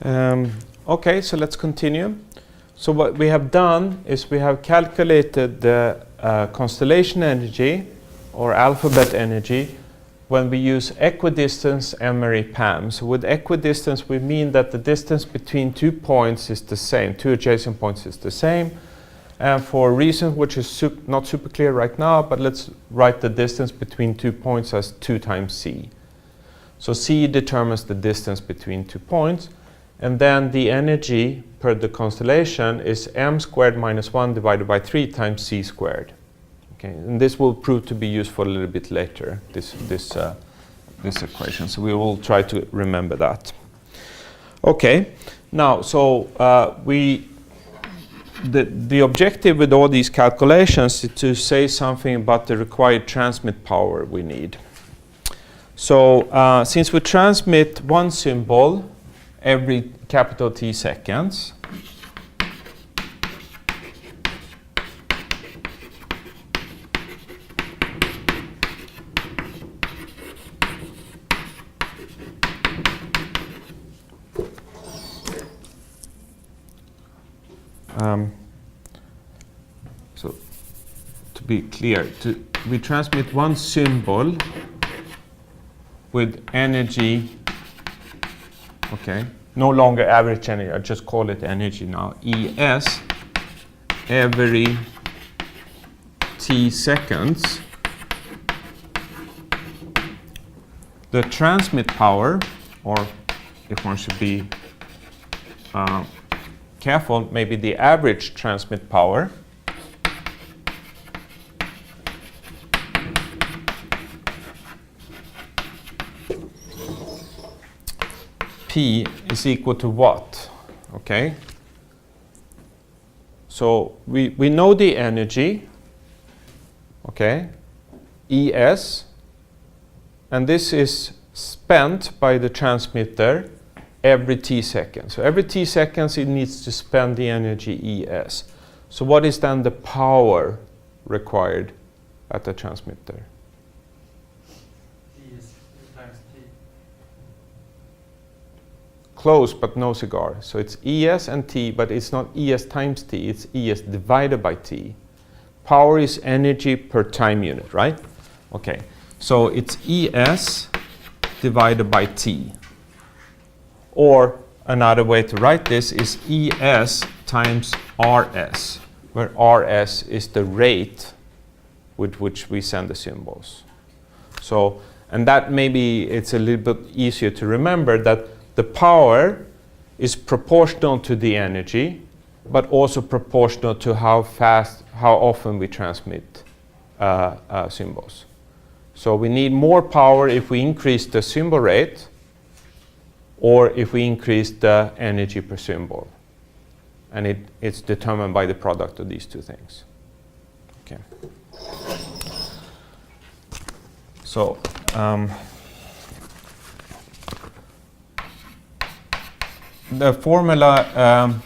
Okay, so let's continue. So what we have done is we have calculated the constellation energy or alphabet energy when we use equidistance and Marie-Pam. So with equidistance we mean that the distance between 2 points is the same, 2 adjacent points is the same. And for a reason which is not super clear right now, but let's write the distance between 2 points as 2 times c. So c determines the distance between 2 points. And then the energy per the constellation is m squared minus 1 divided by 3 times c squared. Okay, and this will prove to be useful a little bit later, this equation. So we will try to remember that. Okay, now, so the objective with all these calculations is to say something about the required transmit power we need. So since we transmit one symbol every capital T seconds, so to be clear, we transmit one symbol with energy, okay, no longer average energy, I just call it energy now, ES every T seconds. The transmit power, or if one should be careful, maybe the average transmit power P is equal to what? Okay. So we know the energy, okay, ES, and this is spent by the transmitter every T seconds. So every T seconds it needs to spend the energy ES. So what is then the power required at the transmitter? ES times T. Close, but no cigar. So it's ES and T, but it's not ES times T, it's ES divided by T. Power is energy per time unit, right? Okay, so it's ES divided by T. Or another way to write this is ES times RS, where RS is the rate with which we send the symbols. So, and that maybe it's a little bit easier to remember that the power is proportional to the energy, but also proportional to how fast, how often we transmit symbols. So we need more power if we increase the symbol rate, or if we increase the energy per symbol. And it's determined by the product of these two things. Okay. So, the formula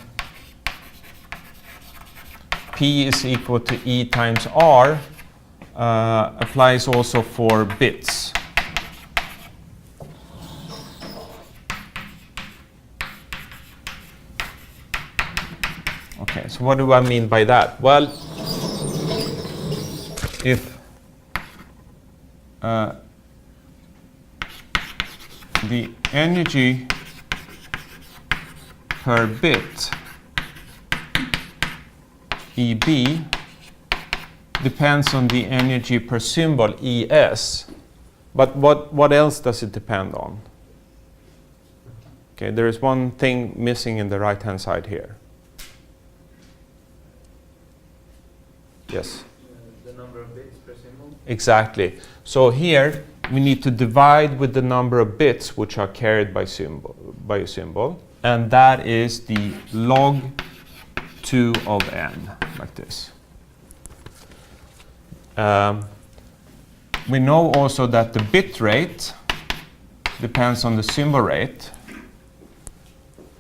P is equal to E times R applies also for bits. Okay, so what do I mean by that? Well, if the energy per bit EB depends on the energy per symbol ES, but what else does it depend on? Okay, there is one thing missing in the right-hand side here. Yes? The number of bits per symbol? Exactly. So here we need to divide with the number of bits which are carried by a symbol, and that is the log 2 of n, like this. We know also that the bit rate depends on the symbol rate.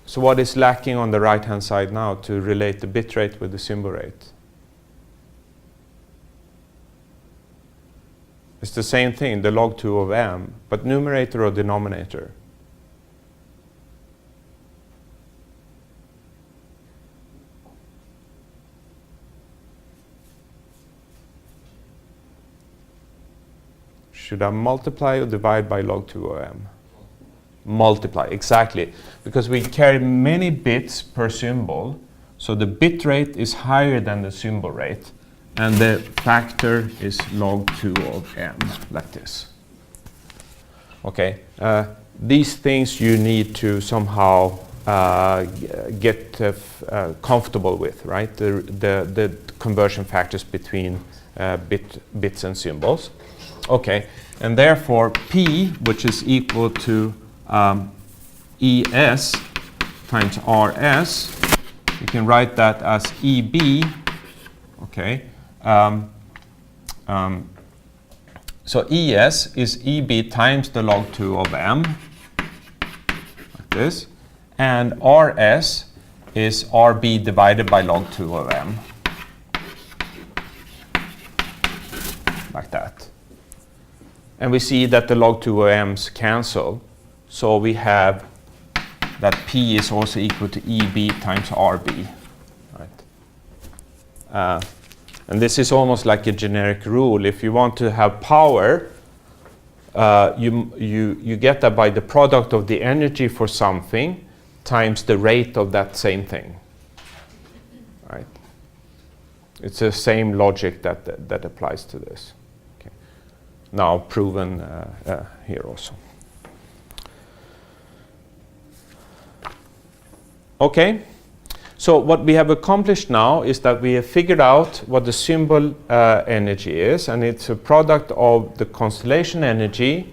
So what is lacking on the right-hand side now to relate the bit rate with the symbol rate? It's the same thing, the log 2 of m, but numerator or denominator? Should I multiply or divide by log 2 of m? Multiply, exactly. Because we carry many bits per symbol, so the bit rate is higher than the symbol rate, and the factor is log 2 of m, like this. Okay, these things you need to somehow get comfortable with, right? The conversion factors between bits and symbols. Okay, and therefore P, which is equal to ES times RS, you can write that as EB. Okay, so ES is EB times the log 2 of m, like this, and RS is RB divided by log 2 of m, like that. And we see that the log 2 of m's cancel, so we have that P is also equal to EB times RB, right? And this is almost like a generic rule. If you want to have power, you get that by the product of the energy for something times the rate of that same thing, right? It's the same logic that applies to this. Okay. Now proven here also. Okay. So what we have accomplished now is that we have figured out what the symbol energy is, and it's a product of the constellation energy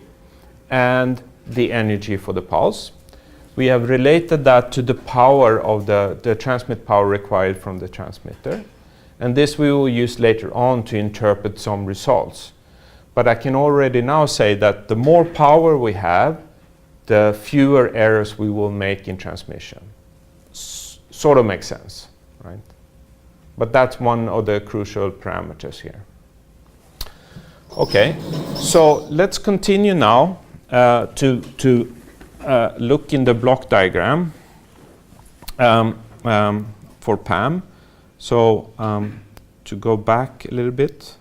and the energy for the pulse. We have related that to the power of the transmit power required from the transmitter, and this we will use later on to interpret some results. But I can already now say that the more power we have, the fewer errors we will make in transmission. Sort of makes sense, right? But that's one of the crucial parameters here. Okay, so let's continue now to look in the block diagram for PAM. So to go back a little bit.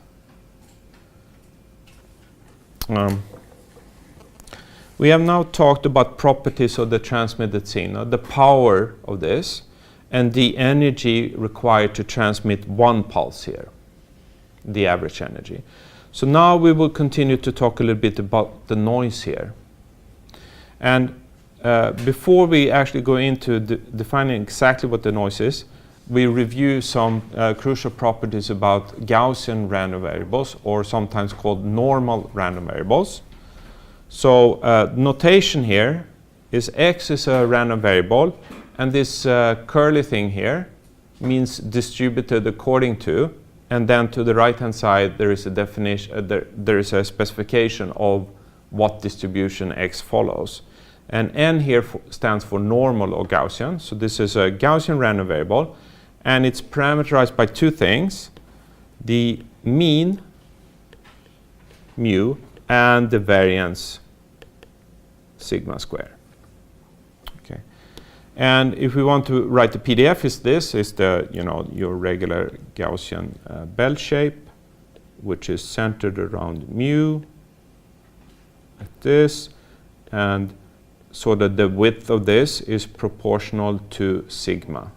We have now talked about properties of the transmitted signal, the power of this, and the energy required to transmit one pulse here, the average energy. So now we will continue to talk a little bit about the noise here. And before we actually go into defining exactly what the noise is, we review some crucial properties about Gaussian random variables, or sometimes called normal random variables. So notation here is x is a random variable, and this curly thing here means distributed according to, and then to the right hand side there is a definition, there is a specification of what distribution x follows. And n here stands for normal or Gaussian, so this is a Gaussian random variable, and it's parameterized by two things: the mean mu and the variance sigma square. Okay, and if we want to write the PDF, this is the your regular Gaussian bell shape, which is centered around mu, like this, and so that the width of this is proportional to sigma.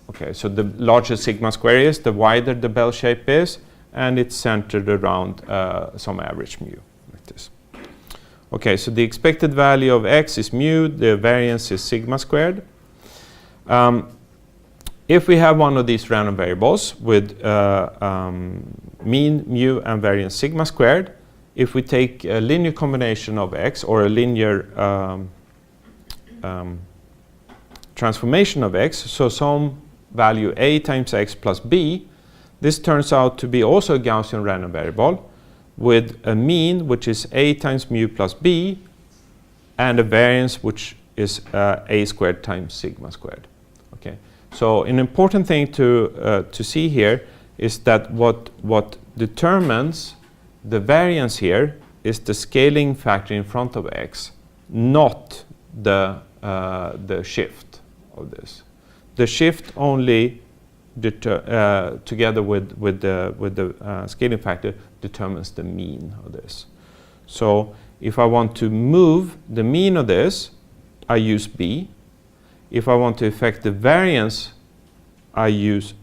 Okay, so the larger sigma square is, the wider the bell shape is, and it's centered around some average mu, like this. Okay, so the expected value of x is mu, the variance is sigma squared. If we have one of these random variables with mean, mu, and variance sigma squared, if we take a linear combination of x, or a linear transformation of x, so some value a times x plus b, this turns out to be also a Gaussian random variable with a mean which is a times mu plus b, and a variance which is a squared times sigma squared. Okay, so an important thing to see here is that what determines the variance here is the scaling factor in front of x, not the shift of this. The shift only together with the scaling factor determines the mean of this. So if I want to move the mean of this, I use B. If I want to affect the variance, I use,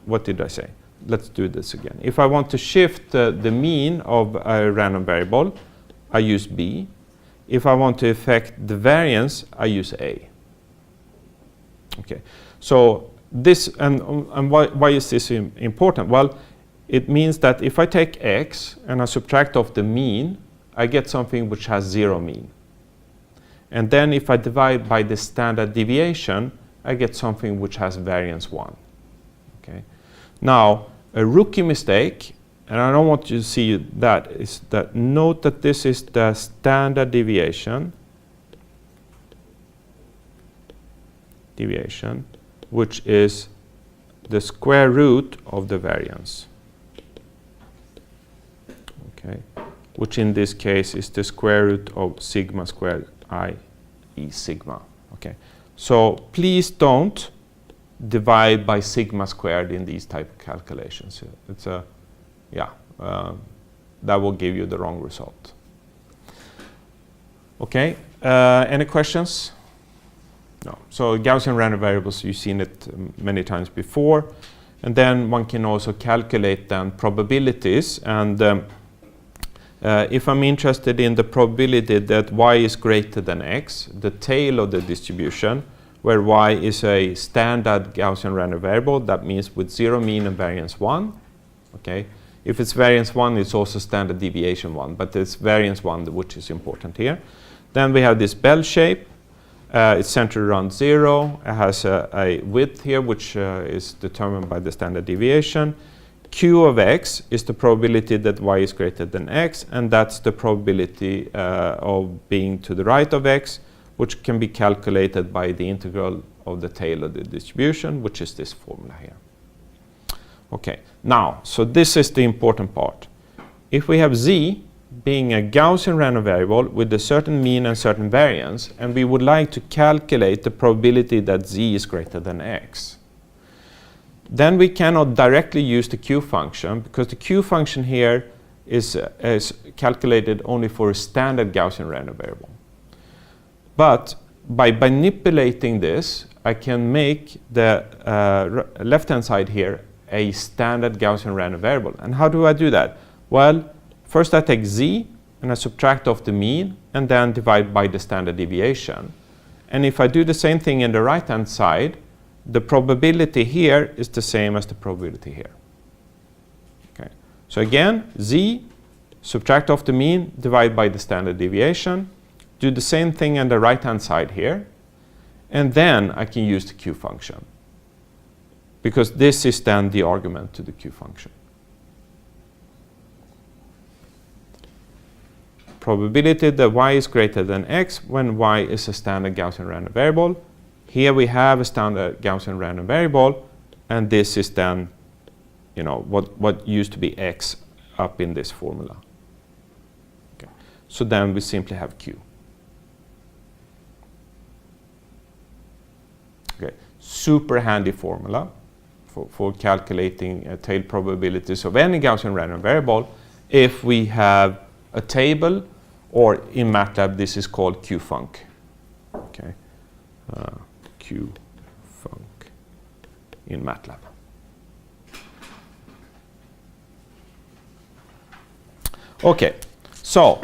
what did I say? Let's do this again. If I want to shift the mean of a random variable, I use B. If I want to affect the variance, I use A. Okay, so this, and why is this important? Well, it means that if I take X and I subtract off the mean, I get something which has 0 mean. And then if I divide by the standard deviation, I get something which has variance 1. Okay. Now, a rookie mistake, and I don't want you to see that, is that note that this is the standard deviation, which is the square root of the variance. Okay, which in this case is the square root of sigma squared i.e. sigma. Okay, so please don't divide by sigma squared in these type of calculations. It's a, that will give you the wrong result. Okay, any questions? No. So Gaussian random variables, you've seen it many times before. And then one can also calculate then probabilities. And if I'm interested in the probability that y is greater than x, the tail of the distribution, where y is a standard Gaussian random variable, that means with 0 mean and variance 1. Okay. If it's variance 1, it's also standard deviation 1, but it's variance 1 which is important here. Then we have this bell shape. It's centered around 0. It has a width here which is determined by the standard deviation. Q of x is the probability that y is greater than x, and that's the probability of being to the right of x, which can be calculated by the integral of the tail of the distribution, which is this formula here. Okay, now, so this is the important part. If we have z being a Gaussian random variable with a certain mean and certain variance, and we would like to calculate the probability that z is greater than x, then we cannot directly use the Q function, because the Q function here is calculated only for a standard Gaussian random variable. But by manipulating this, I can make the left-hand side here a standard Gaussian random variable. And how do I do that? Well, first I take z and I subtract off the mean and then divide by the standard deviation. And if I do the same thing in the right-hand side, the probability here is the same as the probability here. Okay. So again, z, subtract off the mean, divide by the standard deviation, do the same thing on the right-hand side here, and then I can use the Q function, because this is then the argument to the Q function. Probability that y is greater than x when y is a standard Gaussian random variable. Here we have a standard Gaussian random variable, and this is then, you know, what used to be x up in this formula. Okay. So then we simply have Q. Okay. Super handy formula for calculating tail probabilities of any Gaussian random variable if we have a table, or in MATLAB this is called QFunc. Okay. QFunc in MATLAB. Okay, so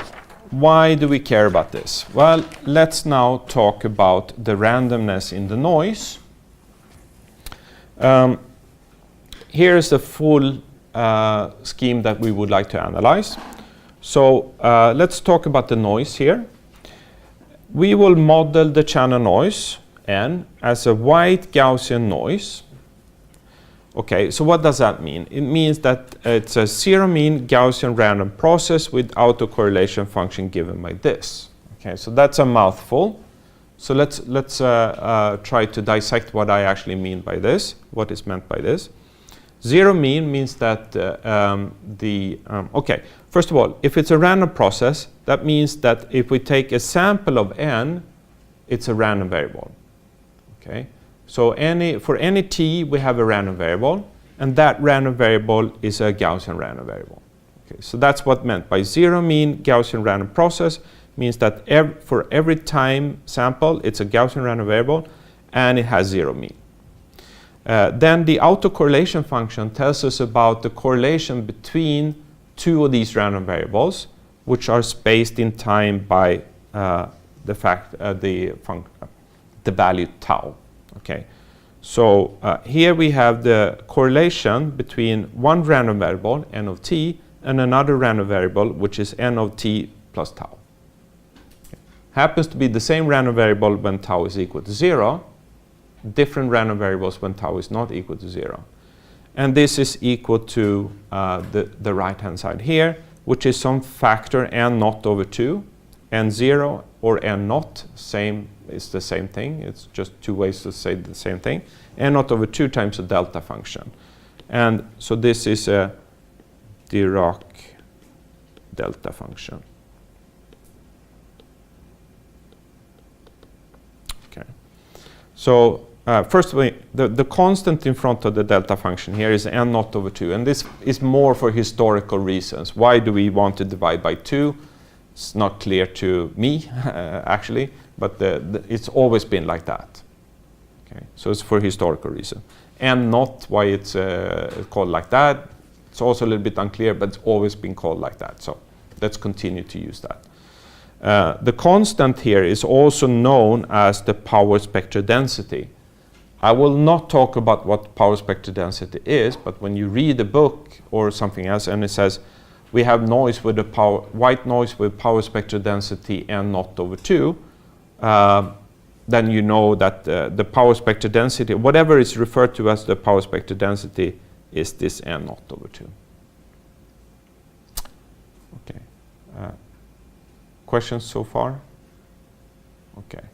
why do we care about this? Well, let's now talk about the randomness in the noise. Here is the full scheme that we would like to analyze. So let's talk about the noise here. We will model the channel noise N as a white Gaussian noise. Okay, so what does that mean? It means that it's a zero mean Gaussian random process with autocorrelation function given by this. Okay, so that's a mouthful. So let's try to dissect what I actually mean by this, what is meant by this. Zero mean means that okay, first of all, if it's a random process, that means that if we take a sample of n, it's a random variable. Okay, So for any t, we have a random variable, and that random variable is a Gaussian random variable. Okay, so that's what meant by zero mean Gaussian random process, means that for every time sample, it's a Gaussian random variable, and it has zero mean. Then the autocorrelation function tells us about the correlation between two of these random variables, which are spaced in time by the value tau. Okay, so here we have the correlation between one random variable, n of t, and another random variable, which is n of t plus tau. Okay. Happens to be the same random variable when tau is equal to 0, different random variables when tau is not equal to 0. And this is equal to the right-hand side here, which is some factor n naught over 2, n0 or n naught, is the same thing. It's just two ways to say the same thing. N naught over 2 times a delta function. And so this is a Dirac delta function. Okay. So first, the constant in front of the delta function here is n naught over 2. And this is more for historical reasons. Why do we want to divide by 2? It's not clear to me, actually, but it's always been like that. Okay, so it's for historical reason. And not why it's called like that. It's also a little bit unclear, but it's always been called like that. So let's continue to use that. The constant here is also known as the power spectral density. I will not talk about what power spectral density is, but when you read a book or something else and it says, we have noise with white noise with power spectral density n naught over 2, then you know that the power spectral density, whatever is referred to as the power spectral density, is this n naught over 2. Okay. Questions so far? Okay.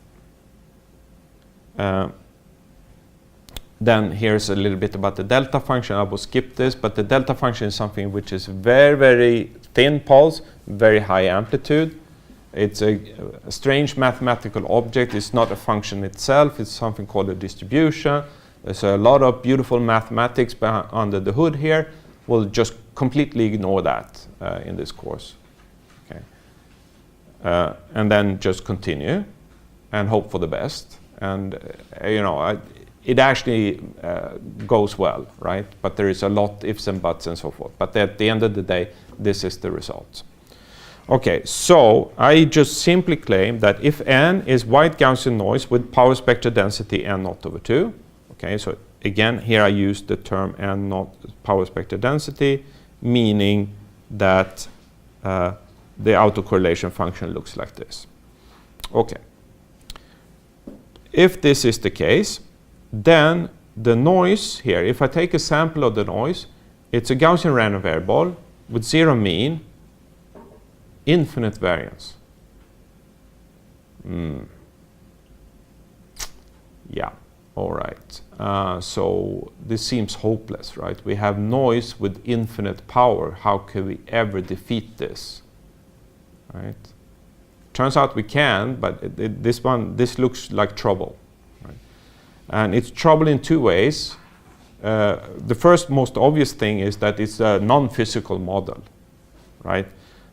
Then here's a little bit about the delta function. I will skip this, but the delta function is something which is very, very thin pulse, very high amplitude. It's a strange mathematical object. It's not a function itself. It's something called a distribution. There's a lot of beautiful mathematics under the hood here. We'll just completely ignore that in this course. Okay. And then just continue and hope for the best. And, it actually goes well, right? But there is a lot ifs and buts and so forth. But at the end of the day, this is the result. Okay, so I just simply claim that if n is white Gaussian noise with power spectral density n naught over 2, okay, so again, here I use the term n naught power spectral density, meaning that the autocorrelation function looks like this. Okay. If this is the case, then the noise here, if I take a sample of the noise, it's a Gaussian random variable with zero mean, infinite variance. Yeah, all right. So this seems hopeless, right? We have noise with infinite power. How can we ever defeat this, right? Turns out we can, but this looks like trouble. And it's trouble in two ways. The first most obvious thing is that it's a non-physical model, right?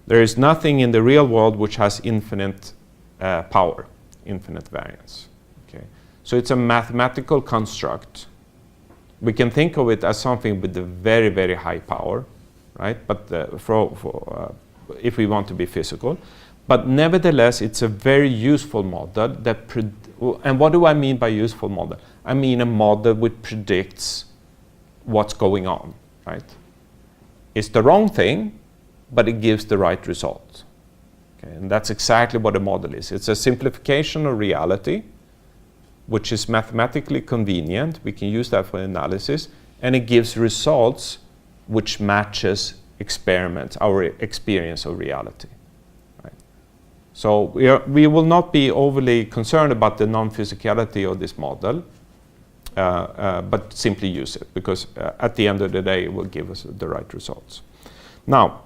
There is nothing in the real world which has infinite power, infinite variance. Okay? So it's a mathematical construct. We can think of it as something with a very, very high power, right? But if we want to be physical. But nevertheless, it's a very useful model that and what do I mean by useful model? I mean a model which predicts what's going on, right? It's the wrong thing, but it gives the right result. Okay, and that's exactly what a model is. It's a simplification of reality, which is mathematically convenient. We can use that for analysis, and it gives results which matches experiments, our experience of reality. So we will not be overly concerned about the non-physicality of this model, but simply use it, because at the end of the day, it will give us the right results. Now,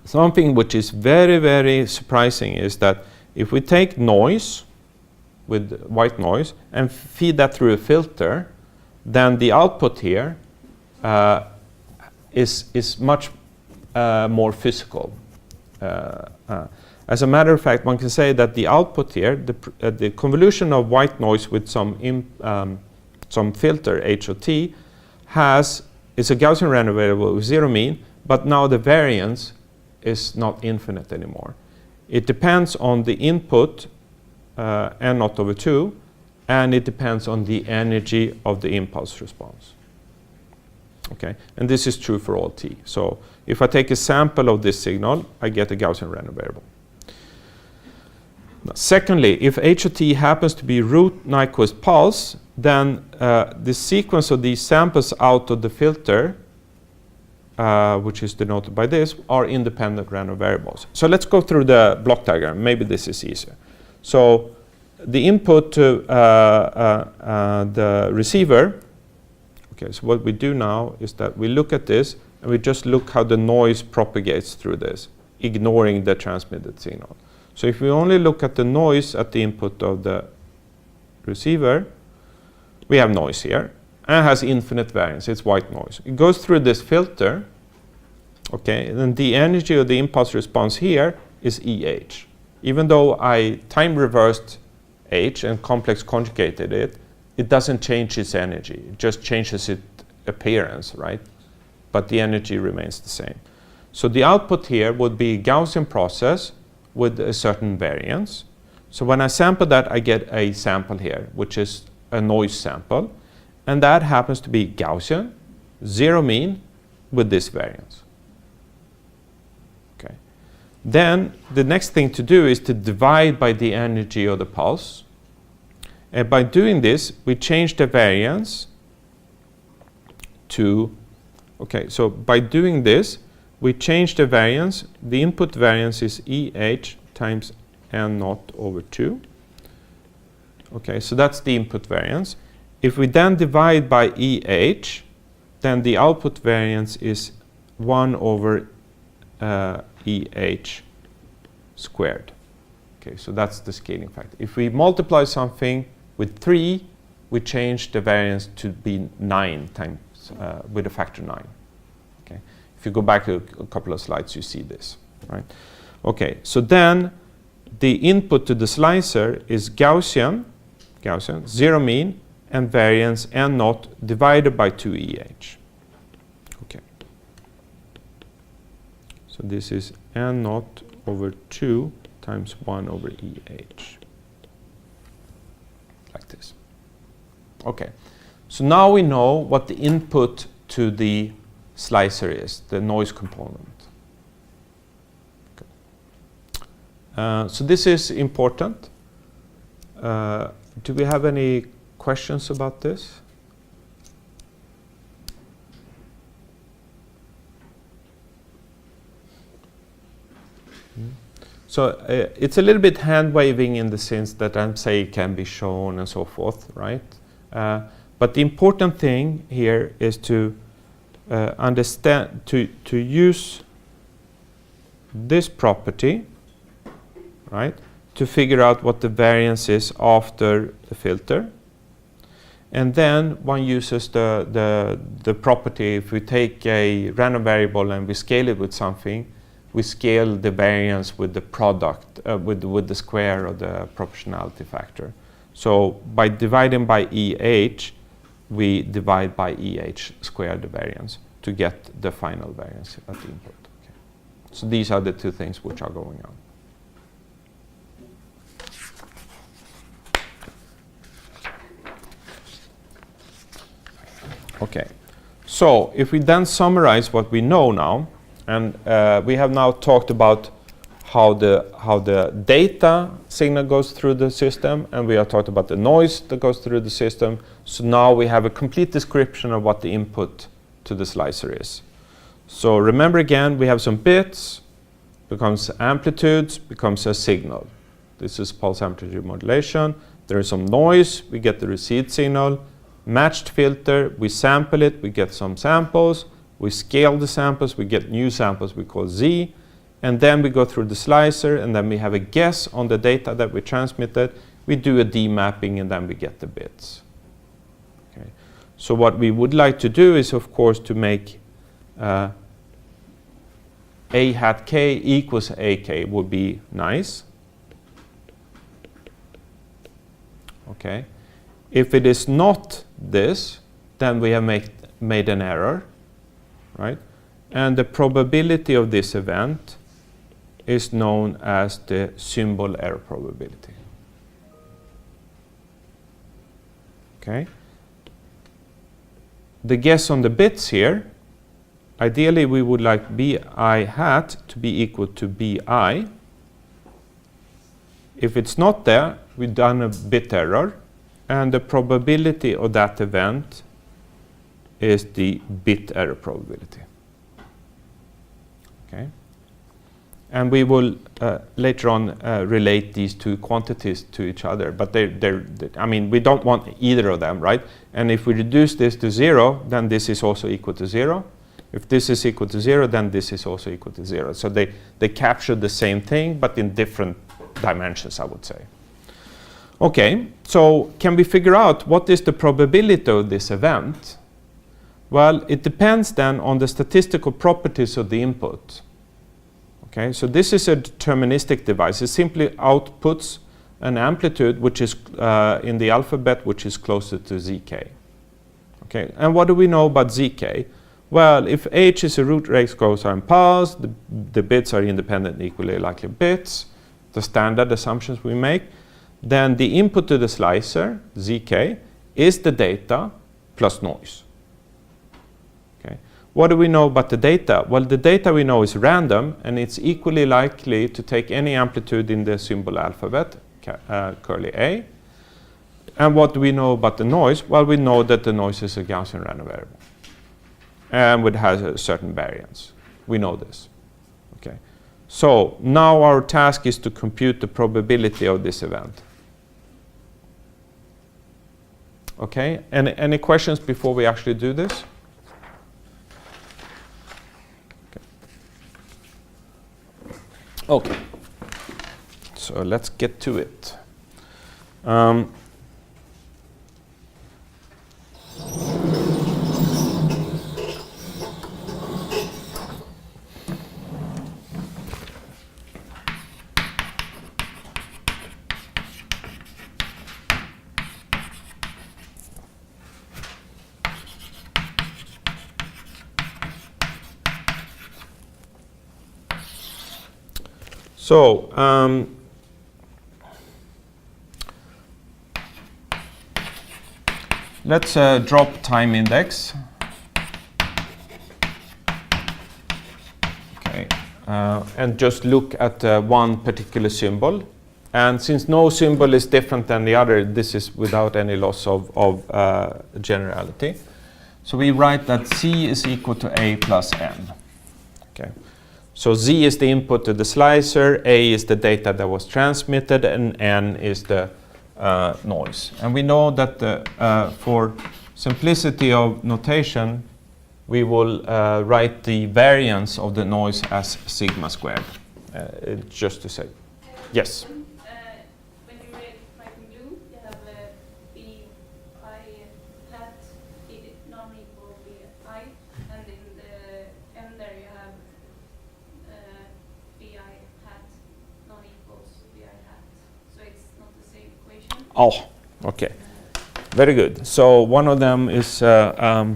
something which is very, very surprising is that if we take noise with white noise and feed that through a filter, then the output here is much more physical. As a matter of fact, one can say that the output here, the convolution of white noise with some filter, H or T, is a Gaussian random variable with zero mean, but now the variance is not infinite anymore. It depends on the input, n naught over 2, and it depends on the energy of the impulse response. Okay, and this is true for all t. So if I take a sample of this signal, I get a Gaussian random variable. Now, secondly, if h of t happens to be root Nyquist pulse, then the sequence of these samples out of the filter, which is denoted by this, are independent random variables. So let's go through the block diagram. Maybe this is easier. So the input to the receiver. Okay, so what we do now is that we look at this and we just look how the noise propagates through this, ignoring the transmitted signal. So if we only look at the noise at the input of the receiver, we have noise here, and it has infinite variance. It's white noise. It goes through this filter, okay, and then the energy of the impulse response here is EH. Even though I time reversed H and complex conjugated it, it doesn't change its energy. It just changes its appearance, right? But the energy remains the same. So the output here would be a Gaussian process with a certain variance. So when I sample that, I get a sample here, which is a noise sample. And that happens to be Gaussian, zero mean, with this variance. Okay. Then the next thing to do is to divide by the energy of the pulse. And by doing this, we change the variance to, okay, so by doing this, we change the variance. The input variance is EH times n naught over 2. Okay, so that's the input variance. If we then divide by EH, then the output variance is 1 over EH squared. Okay, so that's the scaling factor. If we multiply something with 3, we change the variance to be 9 times with a factor 9. Okay. If you go back a couple of slides, you see this, right? Okay, so then the input to the slicer is Gaussian, zero mean, and variance n naught divided by 2EH. Okay. So this is n naught over 2 times 1 over EH. Like this. Okay. So now we know what the input to the slicer is, the noise component. Okay. So this is important. Do we have any questions about this? So it's a little bit hand-waving in the sense that I'm saying it can be shown and so forth, right? But the important thing here is to understand, to use this property, right, to figure out what the variance is after the filter. And then one uses the property, if we take a random variable and we scale it with something, we scale the variance with the product, with the square of the proportionality factor. So by dividing by EH, we divide by EH squared the variance to get the final variance at the input. Okay. So these are the two things which are going on. Okay, so if we then summarize what we know now, and we have now talked about how the data signal goes through the system, and we have talked about the noise that goes through the system. So now we have a complete description of what the input to the slicer is. So remember again, we have some bits, becomes amplitudes, becomes a signal. This is pulse amplitude modulation. There is some noise, we get the received signal. Matched filter, we sample it, we get some samples. We scale the samples, we get new samples we call Z, and then we go through the slicer, and then we have a guess on the data that we transmitted, we do a D mapping, and then we get the bits. Okay. So what we would like to do is, of course, to make A hat k equals AK would be nice. Okay. If it is not this, then we have made an error, right? And the probability of this event is known as the symbol error probability. Okay. The guess on the bits here, ideally we would like BI hat to be equal to BI. If it's not there, we've done a bit error, and the probability of that event is the bit error probability. Okay. And we will later on relate these two quantities to each other, but I mean, we don't want either of them, right? And if we reduce this to 0, then this is also equal to 0. If this is equal to 0, then this is also equal to 0. So they capture the same thing, but in different dimensions, I would say. Okay, so can we figure out what is the probability of this event? Well, it depends then on the statistical properties of the input. Okay, so this is a deterministic device. It simply outputs an amplitude which is in the alphabet which is closer to zk. Okay, and what do we know about zk? Well, if h is a root raised cosine pulse, the bits are independent equally likely bits, the standard assumptions we make, then the input to the slicer, zk, is the data plus noise. Okay. What do we know about the data? Well, the data we know is random, and it's equally likely to take any amplitude in the symbol alphabet, curly A. And what do we know about the noise? Well, we know that the noise is a Gaussian random variable, and it has a certain variance. We know this. Okay. So now our task is to compute the probability of this event. Okay, any questions before we actually do this? Okay, so let's get to it. So, let's drop time index. Okay, and just look at one particular symbol. And since no symbol is different than the other, this is without any loss of generality. So we write that C is equal to A plus N. Okay. So Z is the input to the slicer, A is the data that was transmitted, and N is the noise. And we know that for simplicity of notation, we will write the variance of the noise as sigma squared, just to say. Yes? When you write in blue, you have B I hat non-equal B I, and in the end there you have bi hat non-equals bi hat, so it's not the same equation. Oh, okay. Very good. So one of them is, I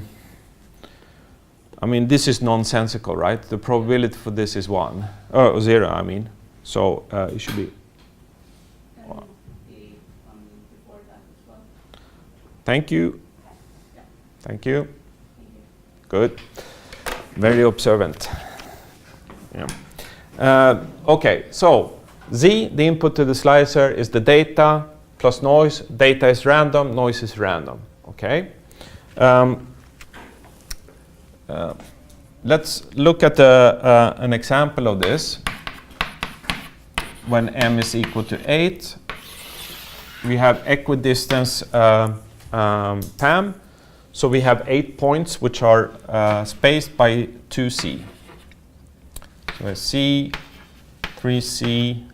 mean, this is nonsensical, right? The probability for this is 1, or 0, I mean. So it should be. And the one before that as well. Thank you. Yeah. Thank you. Thank you. Good. Very observant. Yeah. Okay, so Z, the input to the slicer, is the data plus noise. Data is random, noise is random. Okay. Let's look at an example of this. When m is equal to 8, we have equidistance PAM. So we have 8 points which are spaced by 2c. So C, 3c,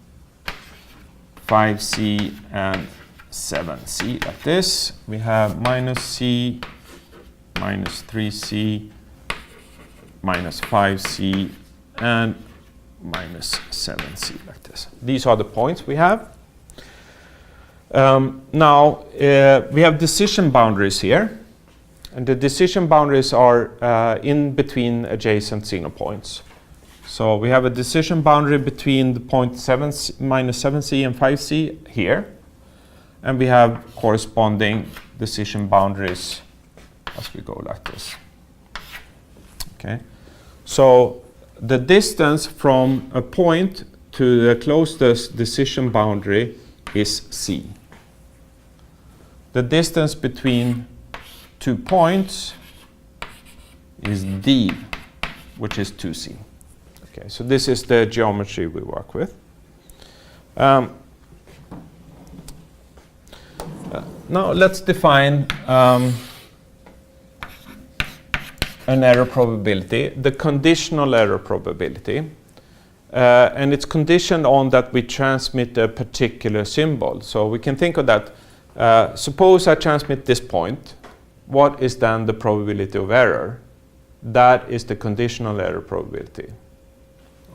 5c, and 7c like this. We have minus c, minus 3c, minus 5c, and minus 7c like this. These are the points we have. Now, we have decision boundaries here. And the decision boundaries are in between adjacent signal points. So we have a decision boundary between the point minus 7c and 5c here. And we have corresponding decision boundaries as we go like this. Okay. So the distance from a point to the closest decision boundary is c. The distance between 2 points is d, which is 2c. Okay, so this is the geometry we work with. Now let's define an error probability, the conditional error probability. And it's conditioned on that we transmit a particular symbol. So we can think of that. Suppose I transmit this point. What is then the probability of error? That is the conditional error probability.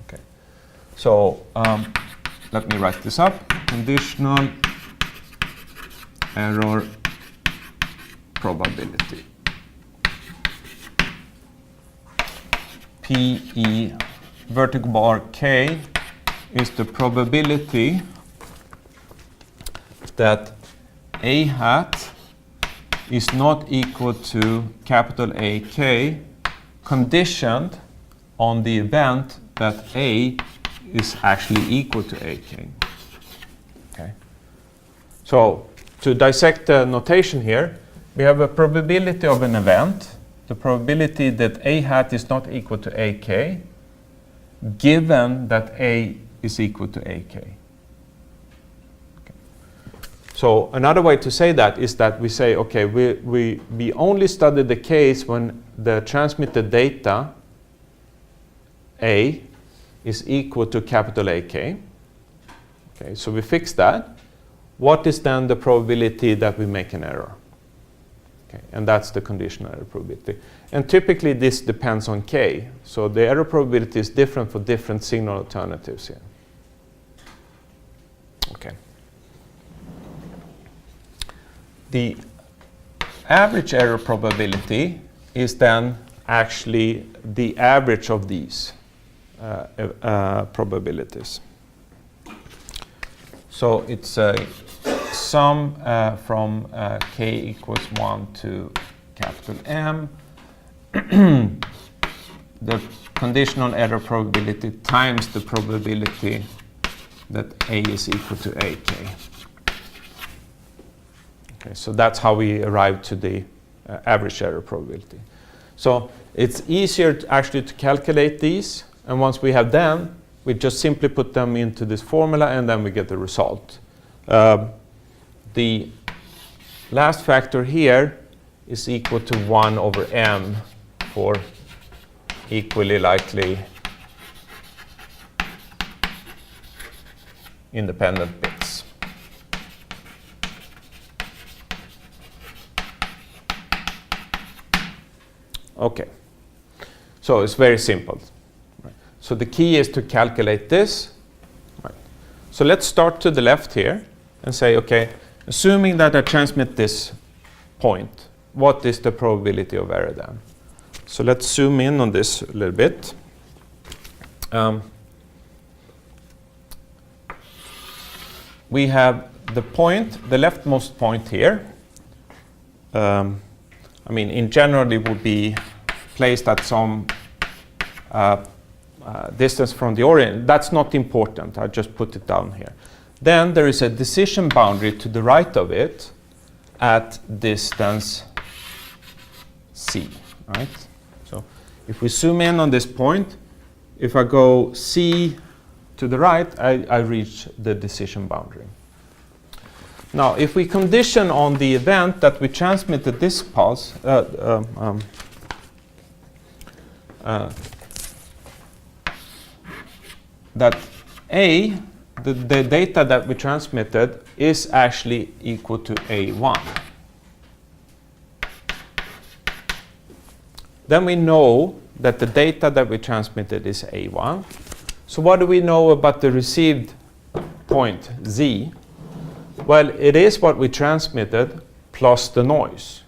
Okay. So let me write this up. Conditional error probability. PE vertical bar K is the probability that A hat is not equal to capital AK conditioned on the event that A is actually equal to AK. Okay. So to dissect the notation here, we have a probability of an event, the probability that A hat is not equal to AK, given that A is equal to AK. So another way to say that is that we say, okay, we only study the case when the transmitted data A is equal to capital AK. Okay, so we fix that. What is then the probability that we make an error? Okay, and that's the conditional error probability. And typically this depends on K. So the error probability is different for different signal alternatives here. Okay. The average error probability is then actually the average of these probabilities. So it's a sum from k equals 1 to capital M. The conditional error probability times the probability that A is equal to AK. Okay, so that's how we arrive to the average error probability. So it's easier actually to calculate these, and once we have them, we just simply put them into this formula and then we get the result. The last factor here is equal to 1 over m for equally likely independent bits. Okay, so it's very simple. Right. So the key is to calculate this. Right. So let's start to the left here and say, okay, assuming that I transmit this point, what is the probability of error then? So let's zoom in on this a little bit. We have the point, the leftmost point here. I mean, in general, it would be placed at some distance from the origin. That's not important. I just put it down here. Then there is a decision boundary to the right of it at distance C, right? So if we zoom in on this point, if I go C to the right, I reach the decision boundary. Now, if we condition on the event that we transmitted this pulse, that A the data that we transmitted is actually equal to A1. Then we know that the data that we transmitted is A1. So what do we know about the received point, Z? Well, it is what we transmitted plus the noise.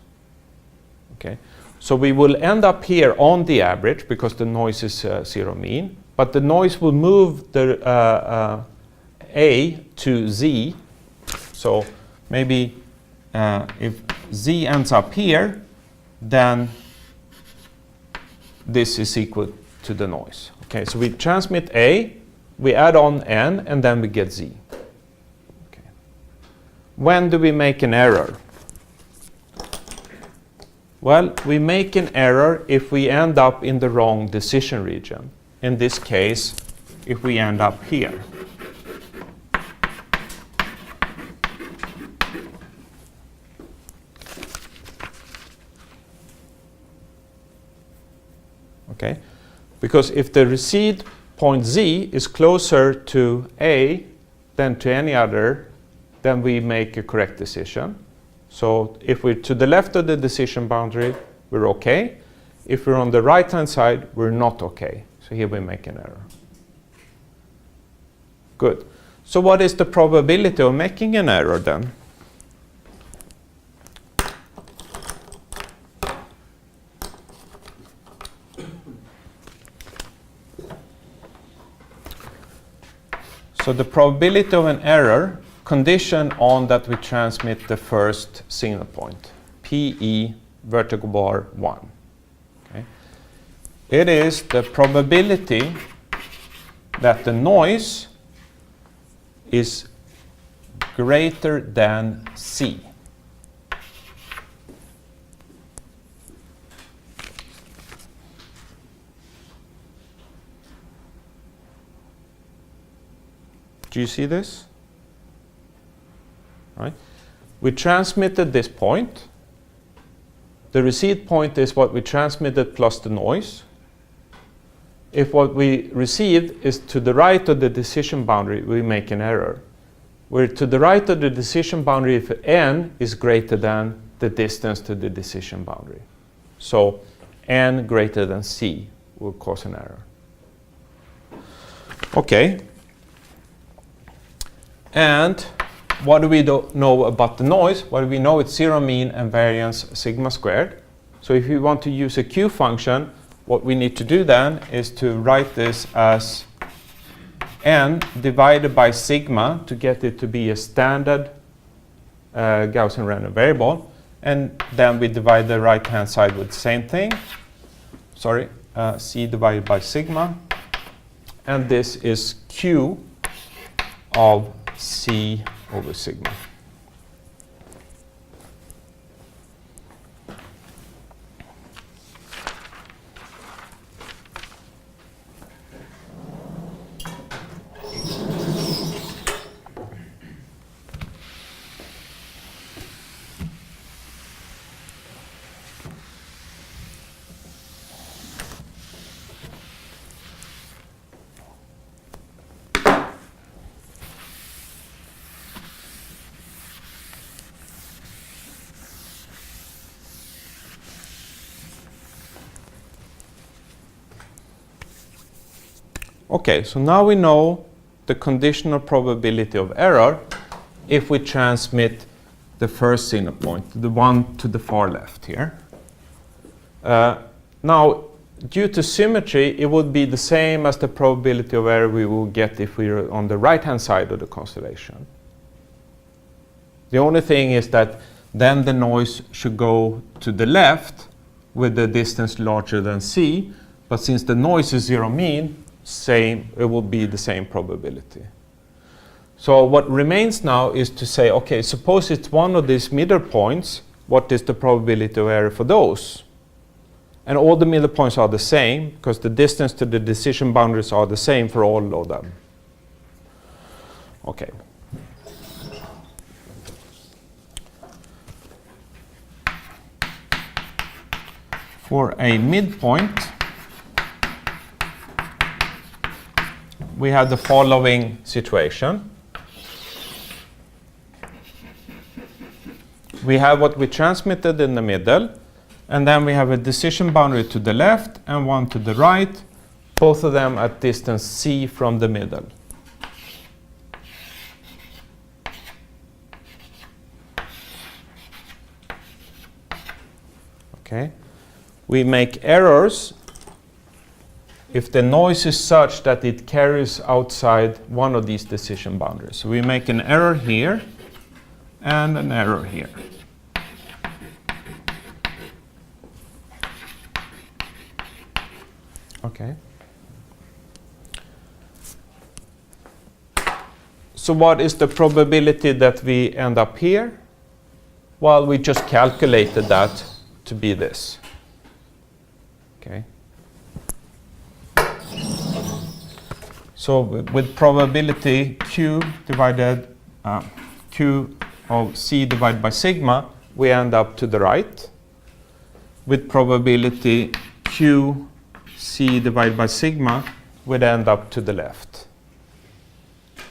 Okay. So we will end up here on the average because the noise is zero mean, but the noise will move the A to Z. So maybe if Z ends up here, then this is equal to the noise. Okay, so we transmit A, we add on N, and then we get Z. Okay. When do we make an error? Well, we make an error if we end up in the wrong decision region. In this case, if we end up here. Okay, because if the received point Z is closer to A than to any other, then we make a correct decision. So if we're to the left of the decision boundary, we're okay. If we're on the right-hand side, we're not okay. So here we make an error. Good. So what is the probability of making an error then? So the probability of an error condition on that we transmit the first signal point, PE vertical bar 1. Okay. It is the probability that the noise is greater than C. Do you see this? Right? We transmitted this point. The received point is what we transmitted plus the noise. If what we received is to the right of the decision boundary, we make an error. We're to the right of the decision boundary if n is greater than the distance to the decision boundary. So n greater than c will cause an error. Okay. And what do we know about the noise? Well, we know it's zero mean and variance sigma squared. So if we want to use a Q function, what we need to do then is to write this as n divided by sigma to get it to be a standard Gaussian random variable. And then we divide the right-hand side with the same thing. Sorry, c divided by sigma. And this is Q of C over sigma. Okay, so now we know the conditional probability of error if we transmit the first signal point, the one to the far left here. Now, due to symmetry, it would be the same as the probability of error we will get if we were on the right-hand side of the constellation. The only thing is that then the noise should go to the left with the distance larger than c, but since the noise is zero mean, it will be the same probability. So what remains now is to say, okay, suppose it's one of these middle points, what is the probability of error for those? And all the middle points are the same because the distance to the decision boundaries are the same for all of them. Okay. For a midpoint, we have the following situation. We have what we transmitted in the middle, and then we have a decision boundary to the left and one to the right, both of them at distance c from the middle. Okay. We make errors if the noise is such that it carries outside one of these decision boundaries. So we make an error here and an error here. Okay. So what is the probability that we end up here? Well, we just calculated that to be this. Okay. So with probability Q divided Q of C divided by sigma, we end up to the right. With probability Q C divided by sigma, we'd end up to the left.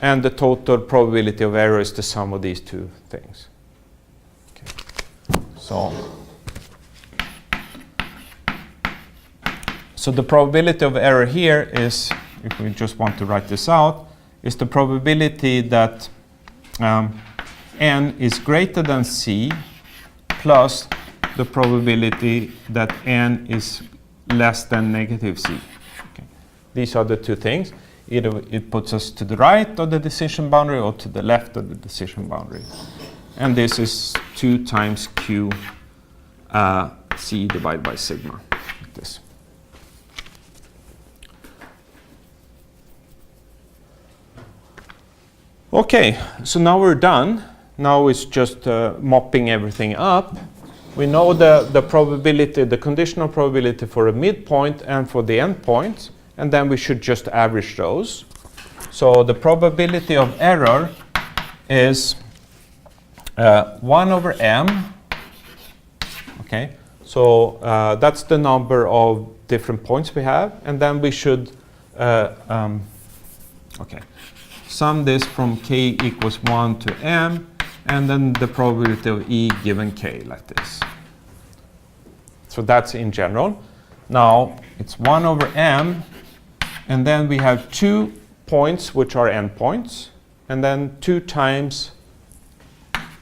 And the total probability of error is the sum of these two things. Okay. So the probability of error here is, if we just want to write this out, is the probability that n is greater than c plus the probability that n is less than negative c. Okay. These are the two things. Either it puts us to the right of the decision boundary or to the left of the decision boundary. And this is 2 times q c divided by sigma, like this. Okay, so now we're done. Now it's just mopping everything up. We know the probability, the conditional probability for a midpoint and for the endpoint, and then we should just average those. So the probability of error is 1 over m. Okay, so that's the number of different points we have, and then we should sum this from k equals 1 to m, and then the probability of E given k, like this. So that's in general. Now it's 1 over m, and then we have 2 points which are endpoints, and then 2 times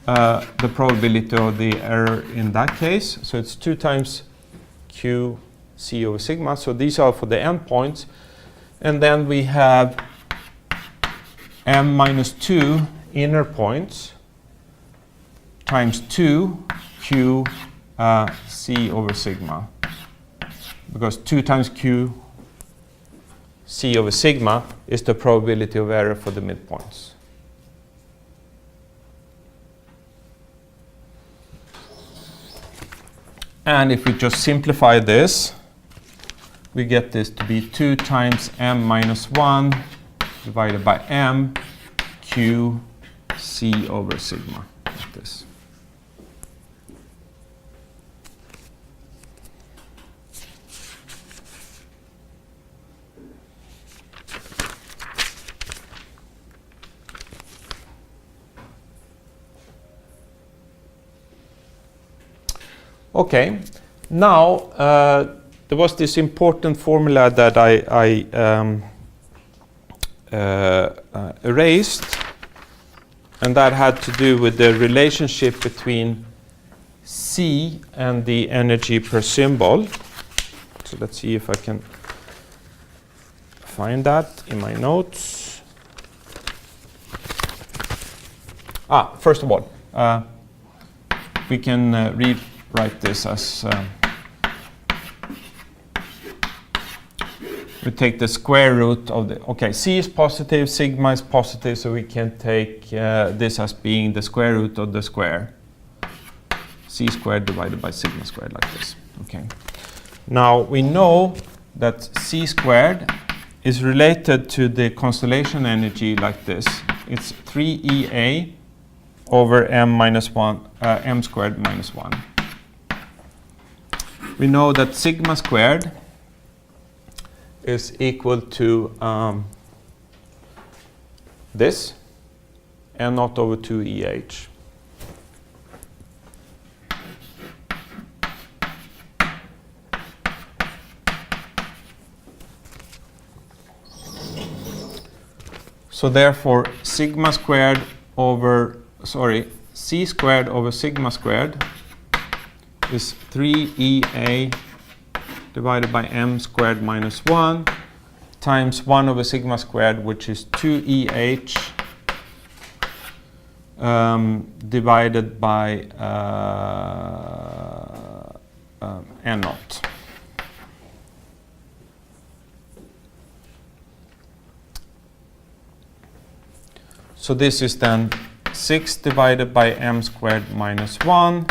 the probability of the error in that case. So it's 2 times q c over sigma. So these are for the endpoints. And then we have m minus 2 inner points times 2 q c over sigma. Because 2 times q c over sigma is the probability of error for the midpoints. And if we just simplify this, we get this to be 2 times m minus 1 divided by m q c over sigma, like this. Okay, now there was this important formula that I erased, and that had to do with the relationship between C and the energy per symbol. So let's see if I can find that in my notes. First of all, we can rewrite this as we take the square root of the, okay, C is positive, sigma is positive, so we can take this as being the square root of the square. C squared divided by sigma squared, like this. Okay. Now we know that C squared is related to the constellation energy like this. It's 3EA over m minus 1, m squared minus 1. We know that sigma squared is equal to this, n naught over 2EH. So therefore, sigma squared over, c squared over sigma squared is 3EA divided by m squared minus 1 times 1 over sigma squared, which is 2EH divided by n naught. So this is then 6 divided by m squared minus 1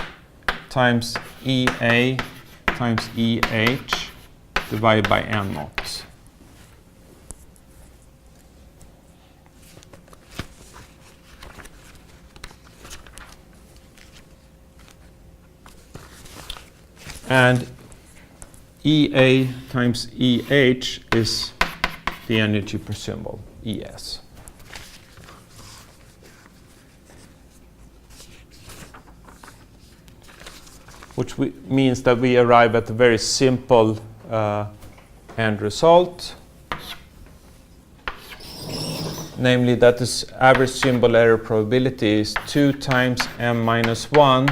times EA times EH divided by n naught. And EA times EH is the energy per symbol, ES. Which means that we arrive at a very simple end result, namely that this average symbol error probability is 2 times m minus 1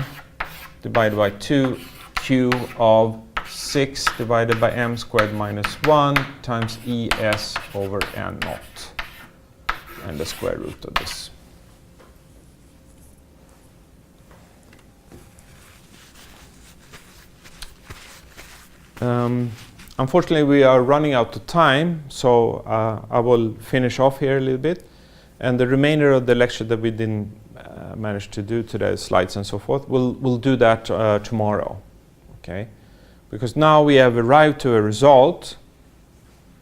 divided by 2q of 6 divided by m squared minus 1 times ES over n naught, and the square root of this. Unfortunately, we are running out of time, so I will finish off here a little bit. And the remainder of the lecture that we didn't manage to do today, slides and so forth, we'll do that tomorrow. Okay? Because now we have arrived to a result,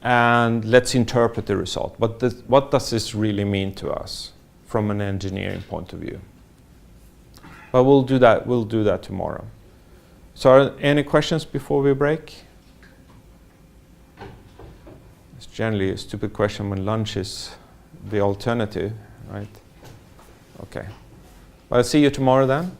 and let's interpret the result. What does this really mean to us from an engineering point of view? But we'll do that tomorrow. So are there any questions before we break? It's generally a stupid question when lunch is the alternative, right? Okay. Well, I'll see you tomorrow then.